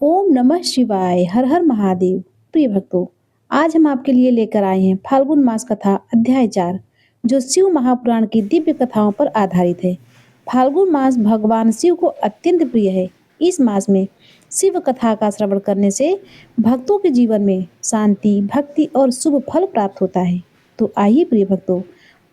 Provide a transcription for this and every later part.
ओम नमः शिवाय। हर हर महादेव। प्रिय भक्तों, आज हम आपके लिए लेकर आए हैं फाल्गुन मास कथा अध्याय 4, जो शिव महापुराण की दिव्य कथाओं पर आधारित है। फाल्गुन मास भगवान शिव को अत्यंत प्रिय है। इस मास में शिव कथा का श्रवण करने से भक्तों के जीवन में शांति, भक्ति और शुभ फल प्राप्त होता है। तो आइए प्रिय भक्तों,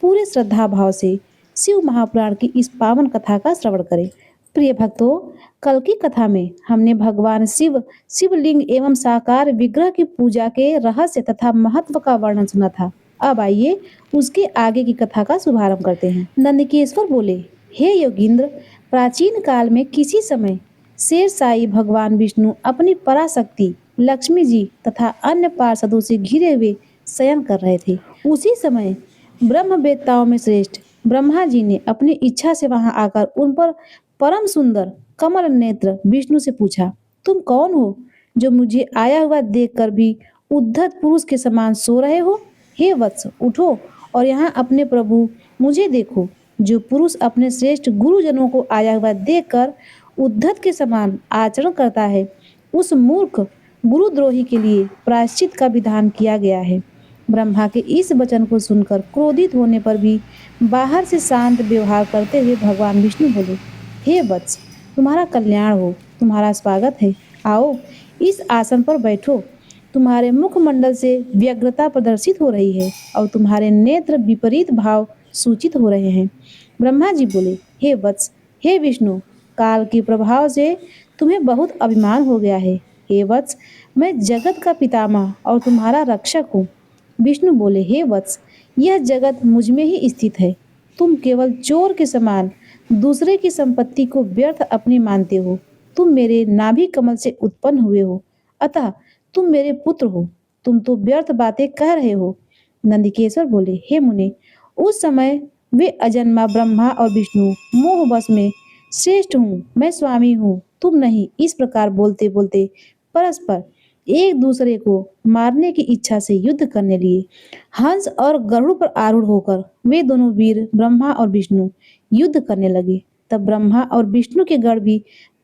पूरे श्रद्धा भाव से शिव महापुराण की इस पावन कथा का श्रवण करें। प्रिय भक्तों, कल की कथा में हमने भगवान शिव, शिवलिंग एवं साकार विग्रह की पूजा के रहस्य तथा महत्व का वर्णन सुना था। अब आइए उसके आगे की कथा का शुभारंभ करते हैं। नंदकेश्वर बोले, हे योगींद्र, प्राचीन काल में किसी समय शेरशाही भगवान विष्णु अपनी पराशक्ति लक्ष्मी जी तथा अन्य पार्षदों से घिरे हुए शयन कर रहे थे। उसी समय ब्रह्मवेत्ताओं में श्रेष्ठ ब्रह्मा जी ने अपनी इच्छा से वहां आकर उन पर परम सुंदर कमल नेत्र विष्णु से पूछा, तुम कौन हो जो मुझे आया हुआ देखकर भी उद्धत पुरुष के समान सो रहे हो? हे वत्स, उठो और यहाँ अपने प्रभु मुझे देखो। जो पुरुष अपने श्रेष्ठ गुरुजनों को आया हुआ देखकर उद्धत के समान आचरण करता है, उस मूर्ख गुरुद्रोही के लिए प्रायश्चित का विधान किया गया है। ब्रह्मा के इस वचन को सुनकर क्रोधित होने पर भी बाहर से शांत व्यवहार करते हुए भगवान विष्णु बोले, हे वत्स, तुम्हारा कल्याण हो, तुम्हारा स्वागत है। आओ इस आसन पर बैठो। तुम्हारे मुखमंडल से व्यग्रता प्रदर्शित हो रही है और तुम्हारे नेत्र विपरीत भाव सूचित हो रहे हैं। ब्रह्मा जी बोले, हे वत्स, हे विष्णु, काल के प्रभाव से तुम्हें बहुत अभिमान हो गया है। हे वत्स, मैं जगत का पितामह और तुम्हारा रक्षक हूँ। विष्णु बोले, हे वत्स, यह जगत मुझ में ही स्थित है। तुम केवल चोर के समान दूसरे की संपत्ति को व्यर्थ अपनी मानते हो। तुम मेरे नाभि कमल से उत्पन्न हुए हो, अतः तुम मेरे पुत्र हो। तुम तो व्यर्थ बातें कह रहे हो। नंदिकेश्वर बोले, हे मुने, उस समय वे अजन्मा ब्रह्मा और विष्णु मोहवश में श्रेष्ठ हूँ, मैं स्वामी हूँ, तुम नहीं, इस प्रकार बोलते बोलते परस्पर एक दूसरे को मारने की इच्छा से युद्ध करने लिए। हंस और गरुड़ पर आरूढ़ होकर वे दोनों वीर ब्रह्मा और विष्णु युद्ध करने लगे। तब ब्रह्मा और विष्णु के गण भी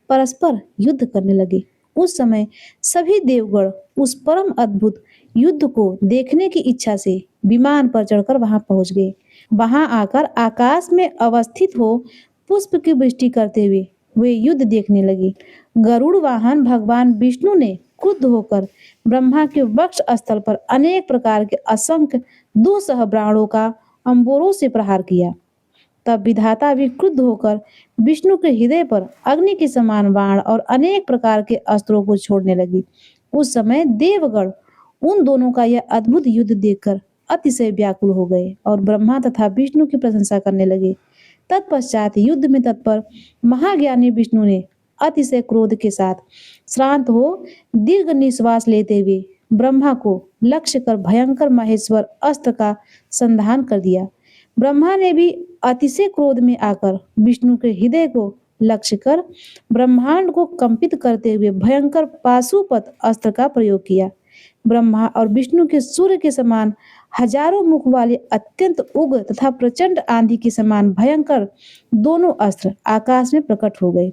परस्पर युद्ध करने लगे। उस समय सभी देवगण उस परम अद्भुत युद्ध को देखने की इच्छा से विमान पर चढ़कर वहां पहुंच गए। वहां आकर आकाश में अवस्थित हो पुष्प की वृष्टि करते हुए वे युद्ध देखने लगे। गरुड़ वाहन भगवान विष्णु ने क्रुद्ध होकर ब्रह्मा के वक्ष स्थल पर अनेक प्रकार के असंख्य दुस्सह बाणों का अंबोरों से प्रहार किया। तब विधाता भी क्रुद्ध होकर विष्णु के हृदय पर अग्नि के समान बाण और अनेक प्रकार के अस्त्रों को छोड़ने लगी। उस समय देवगण उन दोनों का यह अद्भुत युद्ध देखकर अतिशय व्याकुल हो गए और ब्रह्मा तथा विष्णु की प्रशंसा करने लगे। तत्पश्चात युद्ध में तत्पर महाज्ञानी विष्णु ने अतिशय क्रोध के साथ श्रांत हो दीर्घ निश्वास लेते हुए ब्रह्मा को लक्ष्य कर भयंकर महेश्वर अस्त्र का संधान कर दिया। ब्रह्मा ने भी अतिशय क्रोध में आकर विष्णु के हृदय को लक्ष्य कर ब्रह्मांड को कंपित करते हुए भयंकर पाशुपत अस्त्र का प्रयोग किया। ब्रह्मा और विष्णु के सूर्य के समान हजारों मुख वाले अत्यंत उग्र तथा प्रचंड आंधी के समान भयंकर दोनों अस्त्र आकाश में प्रकट हो गए।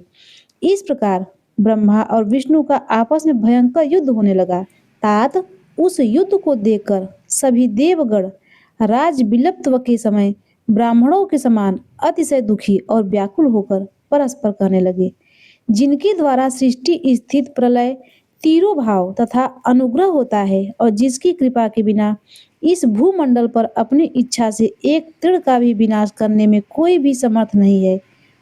इस प्रकार ब्रह्मा और विष्णु का आपस में भयंकर युद्ध होने लगा। तात उस युद्ध को देखकर सभी देवगण राज विलुप्त के समय ब्राह्मणों के समान अतिशय दुखी और व्याकुल होकर परस्पर कहने लगे, जिनके द्वारा सृष्टि स्थित प्रलय तीरों भाव तथा अनुग्रह होता है और जिसकी कृपा के बिना इस भूमंडल पर अपनी इच्छा से एक तीर का भी विनाश करने में कोई भी समर्थ नहीं है,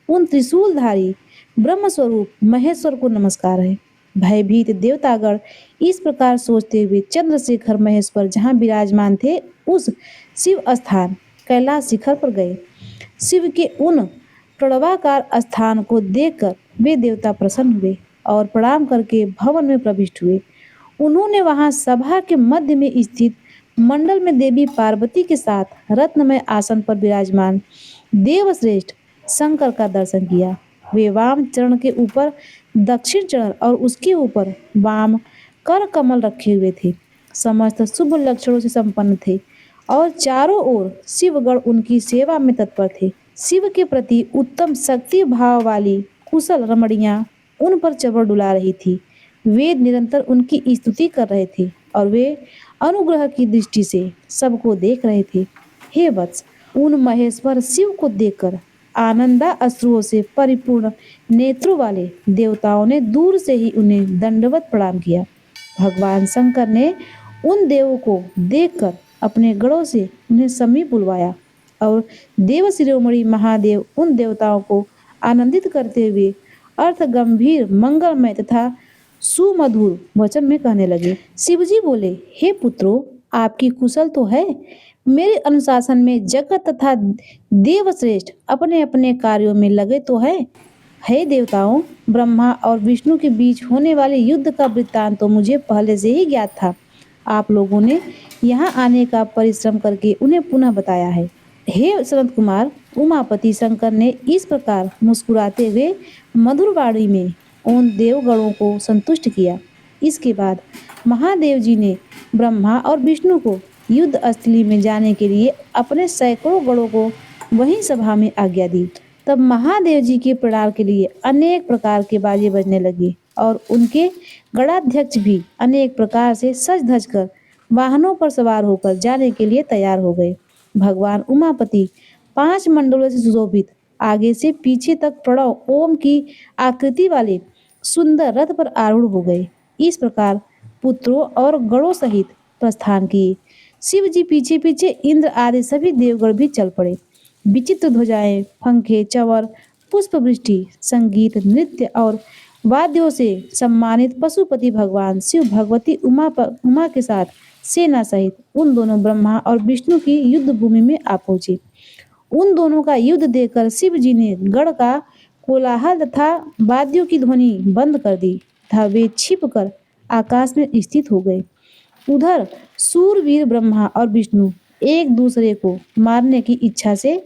उन त्रिशूलधारी ब्रह्म स्वरूप महेश्वर को नमस्कार है। भयभीत देवतागण इस प्रकार सोचते हुए चंद्रशेखर महेश्वर जहाँ विराजमान थे उस शिव स्थान कैलाश शिखर पर गए। शिव के उन प्रणवाकार स्थान को देखकर वे देवता प्रसन्न हुए और प्रणाम करके भवन में प्रविष्ट हुए। उन्होंने वहां सभा के मध्य में स्थित मंडल में देवी पार्वती के साथ रत्नमय आसन पर विराजमान देवश्रेष्ठ शंकर का दर्शन किया। वे वाम चरण के ऊपर दक्षिण चरण और उसके ऊपर वाम कर कमल रखे हुए थे। समस्त शुभ लक्षणों से संपन्न थे और चारों ओर शिवगण उनकी सेवा में तत्पर थे। शिव के प्रति उत्तम शक्ति भाव वाली कुशल रमणियां उन पर चबर डुला रही थी। वेद निरंतर उनकी स्तुति कर रहे थे और वे अनुग्रह की दृष्टि से सबको देख रहे थे। हे वत्स, उन महेश्वर शिव को देखकर आनंदा अश्रुओं से परिपूर्ण नेत्रों वाले देवताओं ने दूर से ही उन्हें दंडवत प्रणाम किया। भगवान शंकर ने उन देवों को देखकर अपने गणों से उन्हें समीप बुलवाया और देव शिरोमणि महादेव उन देवताओं को आनंदित करते हुए अर्थ गंभीर मंगलमय तथा सुमधुर वचन में कहने लगे। शिवजी बोले, हे पुत्रों, आपकी कुशल तो है। मेरे अनुशासन में जगत तथा देव श्रेष्ठ अपने अपने कार्यों में लगे तो है। हे देवताओं, ब्रह्मा और विष्णु के बीच होने वाले युद्ध का वृत्तांत तो मुझे पहले से ही ज्ञात था। आप लोगों ने यहाँ आने का परिश्रम करके उन्हें पुनः बताया है। हे सनत कुमार, उमापति शंकर ने इस प्रकार मुस्कुराते हुए मधुर वाणी में उन देवगणों को संतुष्ट किया। इसके बाद महादेव जी ने ब्रह्मा और विष्णु को युद्ध स्थली में जाने के लिए अपने सैकड़ों गणों को वहीं सभा में आज्ञा दी। तब महादेव जी के प्रणाम के लिए अनेक प्रकार के बाजे बजने लगे और उनके गणाध्यक्ष भी अनेक प्रकार से सज धज कर वाहनों पर सवार होकर जाने के लिए तैयार हो गए। भगवान उमापति 5 मंडलों से सुशोभित आगे से पीछे तक प्रणव ओम की आकृति वाले सुंदर रथ पर आरूढ़ हो गए। इस प्रकार पुत्रों और गणों सहित प्रस्थान किए। शिव जी पीछे पीछे इंद्र आदि सभी देवगण भी चल पड़े। विचित्र ध्वजाएं, पंखे, चंवर, पुष्प वृष्टि, संगीत, नृत्य और वाद्यों से सम्मानित पशुपति भगवान शिव भगवती उमा के साथ सेना सहित उन दोनों ब्रह्मा और विष्णु की युद्ध भूमि में आ पहुंचे। उन दोनों का युद्ध देखकर शिव जी ने गढ़ का कोलाहल तथा वाद्यों की ध्वनि बंद कर दी तथा वे छिप कर आकाश में स्थित हो गए। उधर सूरवीर ब्रह्मा और विष्णु एक दूसरे को मारने की इच्छा से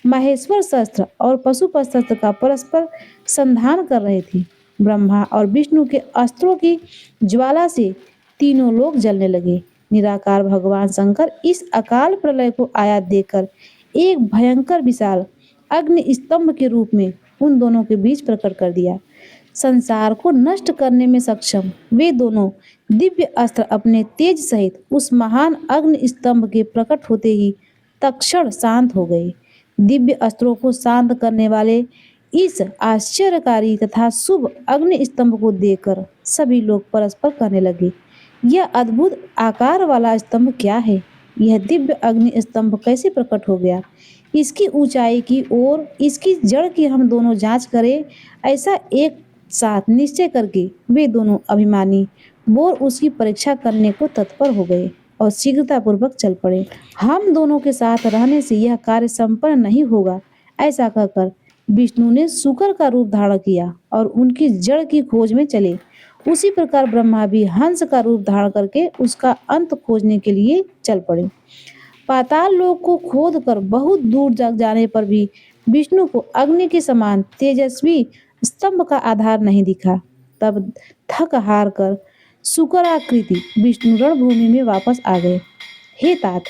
महेश्वर शस्त्र और पशुपत शस्त्र का परस्पर संधान कर रहे थे। ब्रह्मा और विष्णु के अस्त्रों की ज्वाला से तीनों लोग जलने लगे। निराकार भगवान शंकर इस अकाल प्रलय को आया देखकर एक भयंकर विशाल अग्नि स्तंभ के रूप में उन दोनों के बीच प्रकट कर दिया। संसार को नष्ट करने में सक्षम वे दोनों दिव्य अस्त्र अपने तेज सहित उस महान अग्नि स्तंभ के प्रकट होते ही तत्क्षण शांत हो गए। दिव्य अस्त्रों को शांत करने वाले इस आश्चर्यकारी तथा शुभ अग्नि स्तंभ को देखकर सभी लोग परस्पर कहने लगे, यह अद्भुत आकार वाला स्तंभ क्या है? यह दिव्य अग्नि स्तंभ कैसे प्रकट हो गया? इसकी ऊंचाई की और इसकी जड़ की हम दोनों जांच करें। ऐसा एक साथ निश्चय करके वे दोनों अभिमानी बोर उसकी परीक्षा करने को तत्पर हो गए और शीघ्रता पूर्वक चल पड़े। हम दोनों के साथ रहने से यह कार्य संपन्न नहीं होगा। ऐसा कहकर विष्णु ने शुकर का रूप धारण किया और उनकी जड़ की खोज में चले। उसी प्रकार ब्रह्मा भी हंस का रूप धारण करके उसका अंत खोजने के लिए चल पड़े। पाताल लोक को खोद कर बहुत दूर तक जाने पर भी विष्णु को अग्नि के समान तेजस्वी स्तंभ का आधार नहीं दिखा। तब थक हार कर शुक्राकृति विष्णु रणभूमि में वापस आ गए। हे तात,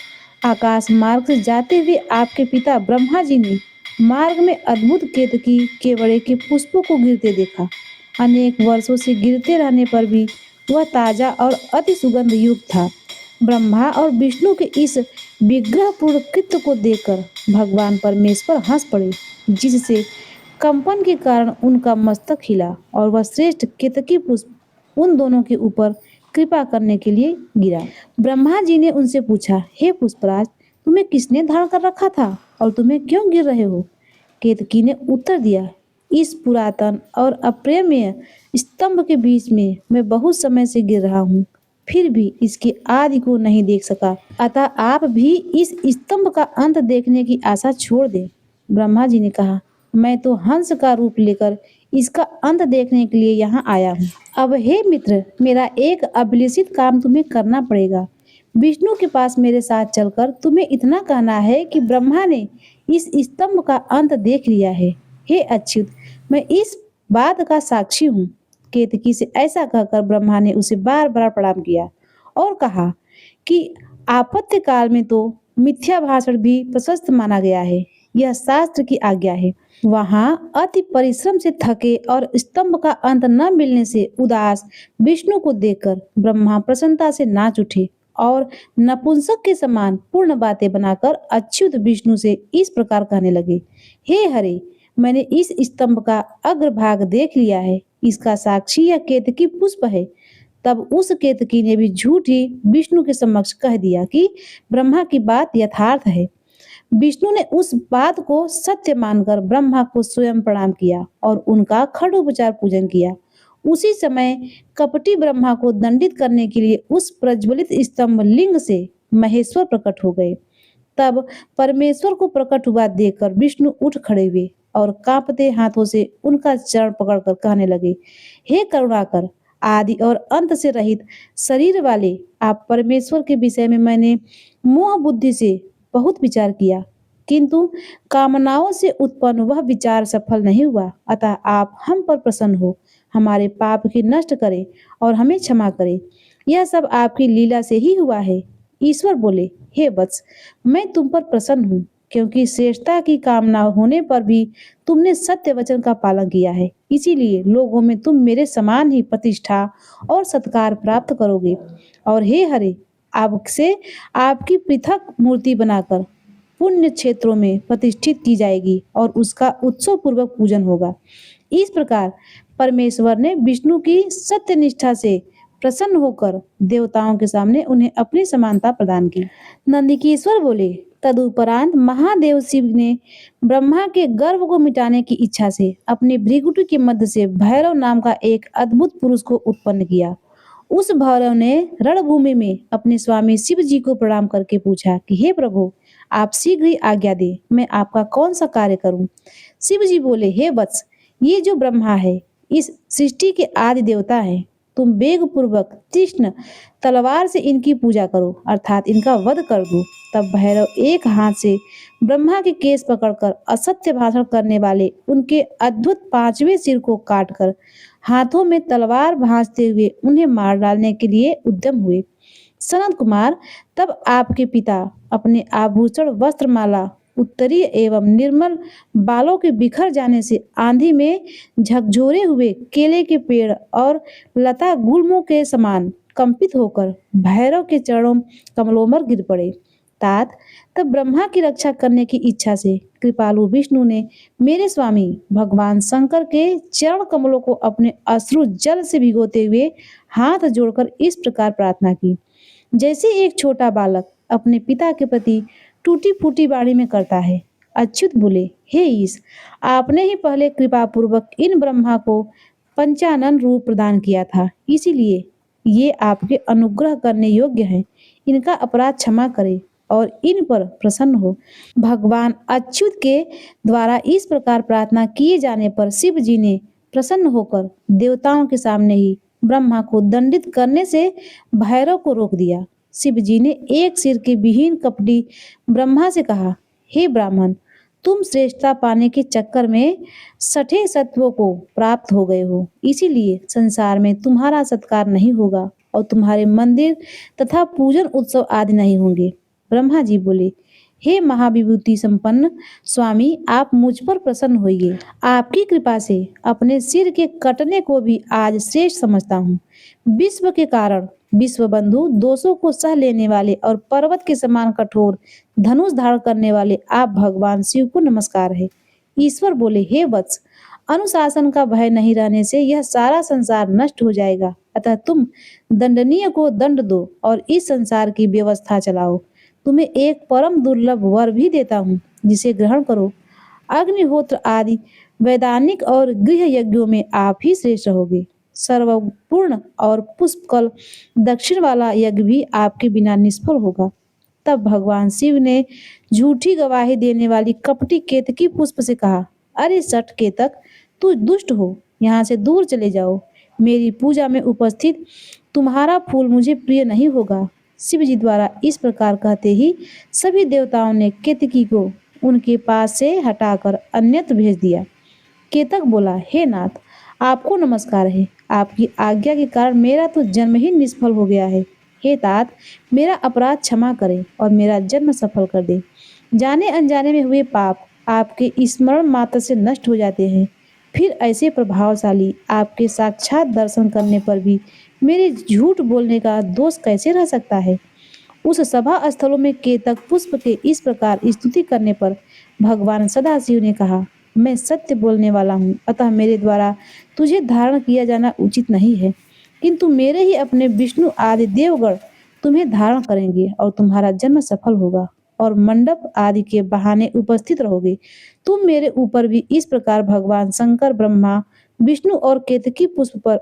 आकाश मार्ग से जाते हुए आपके पिता ब्रह्मा जी ने मार्ग में अद्भुत केतकी केवड़े के पुष्पों को गिरते देखा। अनेक वर्षों से गिरते रहने पर भी वह ताजा और अति सुगंध युक्त था। ब्रह्मा और विष्णु के इस विग्रहपूर्ण कृत्य को देखकर भगवान परमेश्वर हंस पड़े, जिससे कंपन के कारण उनका मस्तक हिला और वह श्रेष्ठ केतकी पुष्प उन दोनों के ऊपर कृपा करने के लिए गिरा। ब्रह्मा जी ने उनसे पूछा, हे पुष्पराज, तुम्हें किसने धारण कर रखा था और तुम्हें क्यों गिर रहे हो? केतकी ने उत्तर दिया, इस पुरातन और अप्रेम्य स्तंभ के बीच में मैं बहुत समय से गिर रहा हूँ, फिर भी इसके आदि को नहीं देख सका। अतः आप भी इस स्तंभ का अंत देखने की आशा छोड़ दें। ब्रह्मा जी ने कहा, मैं तो हंस का रूप लेकर इसका अंत देखने के लिए यहाँ आया हूँ। अब हे मित्र, मेरा एक अभिलषित काम तुम्हें करना पड़ेगा। विष्णु के पास मेरे साथ चलकर तुम्हें इतना कहना है कि ब्रह्मा ने इस स्तंभ का अंत देख लिया है। हे अच्युत, मैं इस बात का साक्षी हूँ। केतकी से ऐसा कहकर ब्रह्मा ने उसे बार बार प्रणाम किया और कहा कि आपत्ति काल में तो मिथ्या भाषण भी प्रशस्त माना गया है। यह शास्त्र की आज्ञा है। वहाँ अति परिश्रम से थके और स्तंभ का अंत न मिलने से उदास विष्णु को देखकर ब्रह्मा प्रसन्नता से नाच उठे और नपुंसक के समान पूर्ण बातें बनाकर अच्युत विष्णु से इस प्रकार कहने लगे। हे हरे, मैंने इस स्तंभ का अग्रभाग देख लिया है। इसका साक्षी यह केतकी पुष्प है। तब उस केतकी ने भी झूठी विष्णु के समक्ष कह दिया कि ब्रह्मा की बात यथार्थ है। विष्णु ने उस बात को सत्य मानकर ब्रह्मा को स्वयं प्रणाम किया और उनका खड़ोपचार पूजन किया। उसी समय कपटी ब्रह्मा को दंडित करने के लिए उस प्रज्वलित स्तंभ लिंग से महेश्वर प्रकट हो गए। तब परमेश्वर को प्रकट हुआ देखकर विष्णु उठ खड़े हुए और कांपते हाथों से उनका चरण पकड़कर कहने लगे, हे करुणाकर, आदि और अंत से रहित शरीर वाले आप परमेश्वर के विषय में मैंने मोह बुद्धि से बहुत विचार किया, किंतु कामनाओं से उत्पन्न वह विचार सफल नहीं हुआ। अतः आप हम पर प्रसन्न हो, हमारे पाप की नष्ट करें और हमें क्षमा करें। यह सब आपकी लीला से ही हुआ है। ईश्वर बोले, हे वत्स, मैं तुम पर प्रसन्न हूँ, क्योंकि श्रेष्ठता की कामना होने पर भी तुमने सत्य वचन का पालन किया है। इसीलिए लोगों में तुम मेरे समान ही प्रतिष्ठा और सत्कार प्राप्त करोगे। और हे हरे, आपसे आपकी पृथक मूर्ति बनाकर पुण्य क्षेत्रों में प्रतिष्ठित की जाएगी और उसका उत्सव पूर्वक पूजन होगा। इस प्रकार परमेश्वर ने विष्णु की सत्य निष्ठा से प्रसन्न होकर देवताओं के सामने उन्हें अपनी समानता प्रदान की। नंदिकेश्वर बोले, तदुपरांत महादेव शिव ने ब्रह्मा के गर्व को मिटाने की इच्छा से अपनी भृगुटी के मध्य से भैरव नाम का एक अद्भुत पुरुष को उत्पन्न किया। उस भैरव ने रणभूमि में अपने स्वामी शिव जी को प्रणाम करके पूछा कि हे प्रभु, आप शीघ्र ही आज्ञा दे, मैं आपका कौन सा कार्य करूं। शिव जी बोले, हे वत्स, ये जो ब्रह्मा है इस सृष्टि के आदि देवता है। तुम वेग पूर्वक तीक्ष्ण तलवार से इनकी पूजा करो, अर्थात इनका वध कर दो। तब भैरव एक हाथ से ब्रह्मा के केस पकड़कर असत्य भाषण करने वाले उनके अद्भुत पांचवें सिर को काटकर हाथों में तलवार भांजते हुए उन्हें मार डालने के लिए उद्यम हुए। सनत कुमार, तब आपके पिता अपने आभूषण वस्त्रमाला उत्तरीय एवं निर्मल बालों के बिखर जाने से आंधी में झकझोरे हुए केले के पेड़ और लता गुल्मों के समान कंपित होकर भैरव के चरणों कमलों पर गिर पड़े। तात, तब ब्रह्मा की रक्षा करने की इच्छा से कृपालु विष्णु ने मेरे स्वामी भगवान शंकर के चरण कमलों को अपने अश्रु जल से भिगोते हुए हाथ जोड़कर इस प्रकार प्रार्थना की, जैसे एक छोटा बालक अपने पिता के प्रति टूटी फूटी वाणी में करता है। अच्युत बोले, हे ईश, आपने ही पहले कृपा पूर्वक इन ब्रह्मा को पंचानन रूप प्रदान किया था, इसीलिए ये आपके अनुग्रह करने योग्य हैं। इनका अपराध क्षमा करें और इन पर प्रसन्न हो। भगवान अच्युत के द्वारा इस प्रकार प्रार्थना किए जाने पर शिव जी ने प्रसन्न होकर देवताओं के सामने ही ब्रह्मा को दंडित करने से भैरव को रोक दिया। शिव जी ने एक सिर के विहीन कपटी ब्रह्मा से कहा, हे ब्राह्मण, तुम श्रेष्ठता पाने के चक्कर में सठे सत्वों को प्राप्त हो गए हो, इसीलिए संसार में तुम्हारा सत्कार नहीं होगा और तुम्हारे मंदिर तथा पूजन उत्सव आदि नहीं होंगे। ब्रह्मा जी बोले, हे महाविभूति संपन्न स्वामी, आप मुझ पर प्रसन्न होइए। आपकी कृपा से अपने सिर के कटने को भी आज श्रेष्ठ समझता हूँ। विश्व के कारण विश्व बंधु दोषों को सह लेने वाले और पर्वत के समान कठोर धनुष धारण करने वाले आप भगवान शिव को नमस्कार है। ईश्वर बोले, हे वत्स, अनुशासन का भय नहीं रहने से यह सारा संसार नष्ट हो जाएगा, अतः तुम दंडनीय को दंड दो और इस संसार की व्यवस्था चलाओ। तुम्हें एक परम दुर्लभ वर भी देता हूँ, जिसे ग्रहण करो। अग्निहोत्र आदि वैदानिक और गृह यज्ञों में आप ही श्रेष्ठ रहोगे। सर्वपूर्ण और पुष्पकल दक्षिण वाला यज्ञ भी आपके बिना निष्फल होगा। तब भगवान शिव ने झूठी गवाही देने वाली कपटी केतकी पुष्प से कहा, अरे सठ केतक, तू दुष्ट हो, यहाँ से दूर चले जाओ। मेरी पूजा में उपस्थित तुम्हारा फूल मुझे प्रिय नहीं होगा। शिव जी द्वारा इस प्रकार कहते ही सभी देवताओं ने केतकी को उनके पास से हटाकर अन्यत्र भेज दिया। केतक बोला, हे नाथ, आपको नमस्कार है। आपकी आज्ञा के कारण मेरा तो जन्म ही निष्फल हो गया है। हे तात, मेरा अपराध क्षमा करें और मेरा जन्म सफल कर दे। जाने अनजाने में हुए पाप आपके स्मरण मात्र से नष्ट हो जाते हैं। फिर ऐसे प्रभावशाली आपके साक्षात दर्शन करने पर भी मेरे झूठ बोलने का दोष कैसे रह सकता है? उस सभा स्थलों में केतक पुष्प के इस प्रकार स्तुति करने पर भगवान सदाशिव ने कहा, मैं सत्य बोलने वाला हूँ, अतः मेरे द्वारा तुझे धारण किया जाना उचित नहीं है, किंतु मेरे ही अपने विष्णु आदि देवगण तुम्हें धारण करेंगे और तुम्हारा जन्म सफल होगा और मंडप आदि के बहाने उपस्थित रहोगे। तुम मेरे ऊपर भी इस प्रकार भगवान शंकर, ब्रह्मा, विष्णु और केतकी पुष्प पर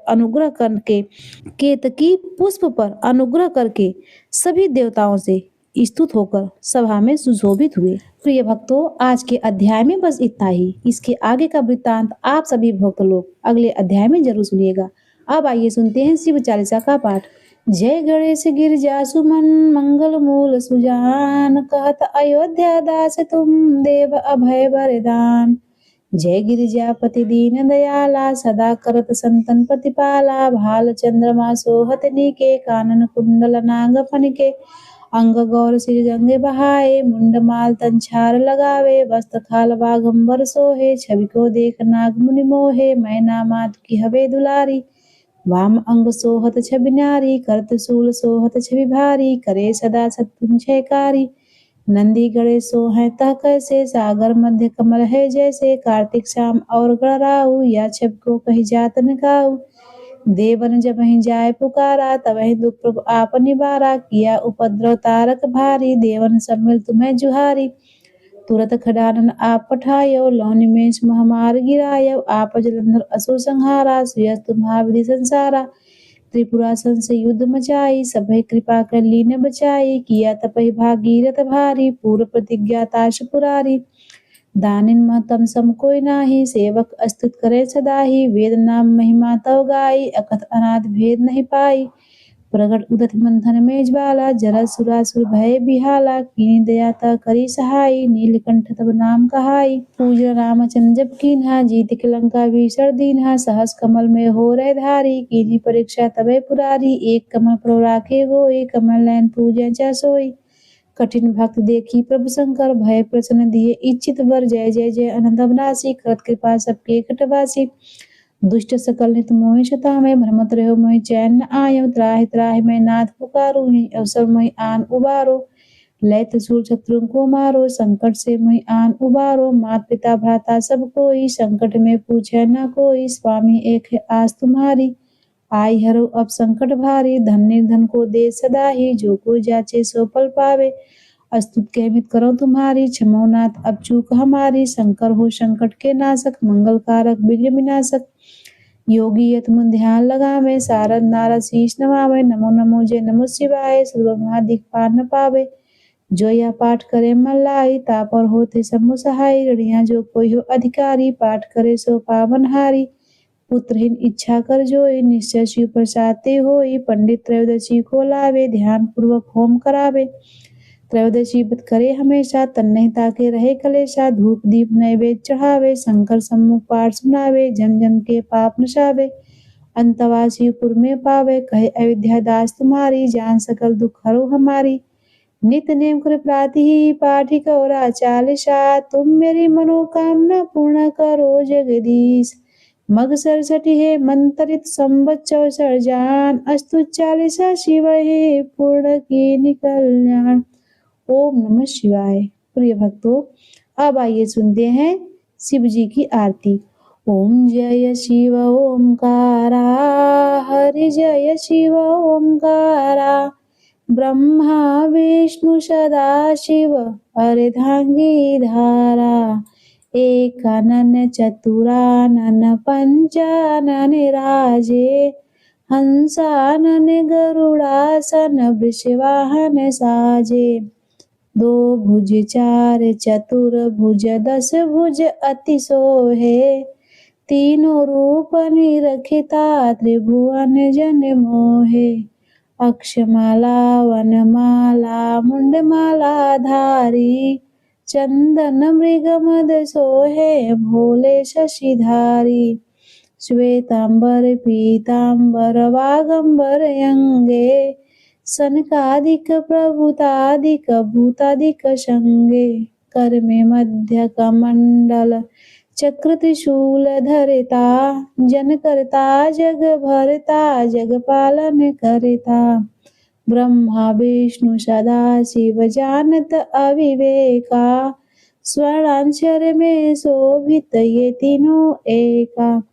अनुग्रह करके सभी देवताओं से स्तुत होकर सभा में सुशोभित हुए। प्रिय भक्तों, आज के अध्याय में बस इतना ही। इसके आगे का वृत्तांत आप सभी भक्त लोग अगले अध्याय में जरूर सुनिएगा। अब आइए सुनते हैं शिव चालीसा का पाठ। जय गणेश गिरजा सुमन मंगल मूल सुजान, कहत अयोध्या दास तुम देव अभय वरदान। जय गिरिजापति दीन दयाला, सदा करत संतन प्रतिपाला। भाल चंद्रमा सोहत नीके, कानन कुंडल नाग फनिके। अंग गौर सिर गंगे बहाए, मुंड माल तन छार लगावे। वस्त्र खाल बाघंबर सोहे, छवि को देख नाग मुनि मोहे। मैना मात की हवे दुलारी, वाम अंग सोहत छवि नारी। करत शूल सोहत छवि भारी, करे सदा सत्पुंजयकारी। नंदी गणेश सोहै तह कैसे, सागर मध्य कमल है जैसे। कार्तिक श्याम और गणराऊ, या छब को कही जात न गाऊ। देवन जब ही जाय पुकारा, तब ही दुख प्रभु आप निवारा। किया उपद्रव तारक भारी, देवन सब मिल तुम्हें जुहारी। तुरत खडानन आप पठायो, लौ निमेष महामार गिरायो। आप जलंधर असुर संहारा, सुयस तुम्हारा विधि संसारा। त्रिपुरासन से युद्ध मचाई, सभय कृपा कर लीन बचाई। किया तपहि भागीरथ भारी, पूर्व प्रतिज्ञा ताश पुरारी। दानिन महतम सम कोई नाही, सेवक अस्तुत करे सदाही। वेद नाम महिमा तव गाई, अकथ अनाथ भेद नहीं पाई। प्रगट उदत मंथन में ज्वाला, जरल सुरासुर भय बिहाला। कीनी दया ता करी सहाई, नीलकंठ तब नाम कहाई। पूजन रामचंद्र जब कीन्हा, जीत के लंका भीषण दीन्हा। सहस कमल में हो रहे धारी, कीनी परीक्षा तबे पुरारी। एक कमल पर राखे गोई, कमल नयन पूजन चा सोई। कठिन भक्त देखी प्रभु शंकर, भय प्रसन्न दिए इच्छित वर। जय जय जय अनंत अविनाशी, करत कृपा सबके कटवासी। दुष्ट सकल नित मोहि शतावे, भ्रमत रहो मोहि चैन न आयो। त्राहि त्राहि मैं नाथ पुकारो, यहीं अवसर मोहि आन उबारो। लय त्रिशूल शत्रु को मारो, संकट से मोहि आन उबारो। मात पिता भ्राता सब कोई, संकट में पूछे न कोई। स्वामी एक है आस तुम्हारी, आई हरो अब संकट भारी। धन निर्धन को दे सदा ही, जो कोई जाचे सो फल पावे। अस्तुत कहमित करो तुम्हारी, क्षमो नाथ अब चूक हमारी। शंकर हो संकट के नाशक, मंगल कारक विघ्न विनाशक। योगी यत मन ध्यान लगावे, सारद नारद शीश नवावे। नमो नमो जय नमो शिवाय, सर्वमहादिक पार न पावे। जो यह पाठ करे मन लाई, तापर होते सम्मु सहाय। ऋणिया जो कोई हो अधिकारी, पाठ करे सो पावन हारी। पुत्रहीन इच्छा कर जोई, निश्चय शिव प्रसाद ते होई। पंडित त्रयोदशी को लावे, ध्यान पूर्वक होम करावे। त्रयोदशी व्रत करे हमेशा, तन नहीं ताके रहे कलेशा। धूप दीप नैवेद्य चढ़ावे, शंकर सम्मुख पाठ सुनावे। जन जन के पाप नशावे, अंतवा शिवपुर में पावे। कहे अयोध्या दास तुम्हारी, जान सकल दुख हरो हमारी। नित नेम कर प्राति ही पाठी कौरा चालीसा। तुम मेरी मनोकामना पूर्ण करो जगदीश। मग सरसठी है मंत्रित संवत 64 जान। अस्तु चालीसा शिव है पूर्ण की निकल्याण। ओम नमः शिवाय। प्रिय भक्तों, अब आइए सुनते हैं शिव जी की आरती। ओम जय शिव ओमकारा, हरि जय शिव ओमकारा। ब्रह्मा विष्णु सदा शिव, अर्धांगी धारा। एकानन चतुरानन पंचानन राजे। हंसानन गरुड़ासन वृषवाहन साजे। दो भुज चार चतुर्भुज, 10 भुज अति सोहे। तीनों रूप निरखिता, त्रिभुवन जन मोहे। अक्षमाला वनमाला मुंडमाला धारी। चंदन मृग मद सोहे, भोले शशिधारी। श्वेतांबर पीतांबर वागंबर अंगे। सनकादिक प्रभुतादिक भूतादिक संगे। कर में मध्य कमंडल, चक्र त्रिशूल धरता, जन करता जग भरता, जग पालन करता। ब्रह्मा विष्णु सदा शिव जानत अविवेका, स्वर्णाक्षर में शोभित ये तीनों एका।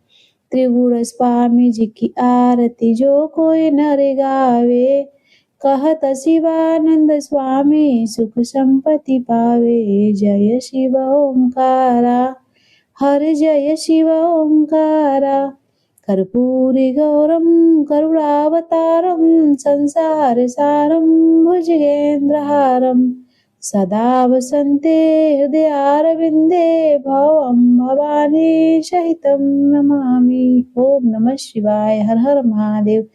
त्रिगुण स्वामी जी की आरती जो कोई नर गावे, कहत शिवानंद स्वामी सुख संपत्ति पावे। जय शिव ओंकारा, हर जय शिव ओंकारा। कर्पूरी गौरम करुणावतारम, संसार सारम भुजगेन्द्रहारम। सदा वसन्ते हृदयारविन्दे, भवं भवानी सहितं नमामि। ओम नमः शिवाय। हर हर महादेव।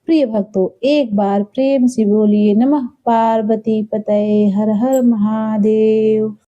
प्रिय भक्तों, एक बार प्रेम से बोलिए नमः पार्वती पतये हर हर महादेव।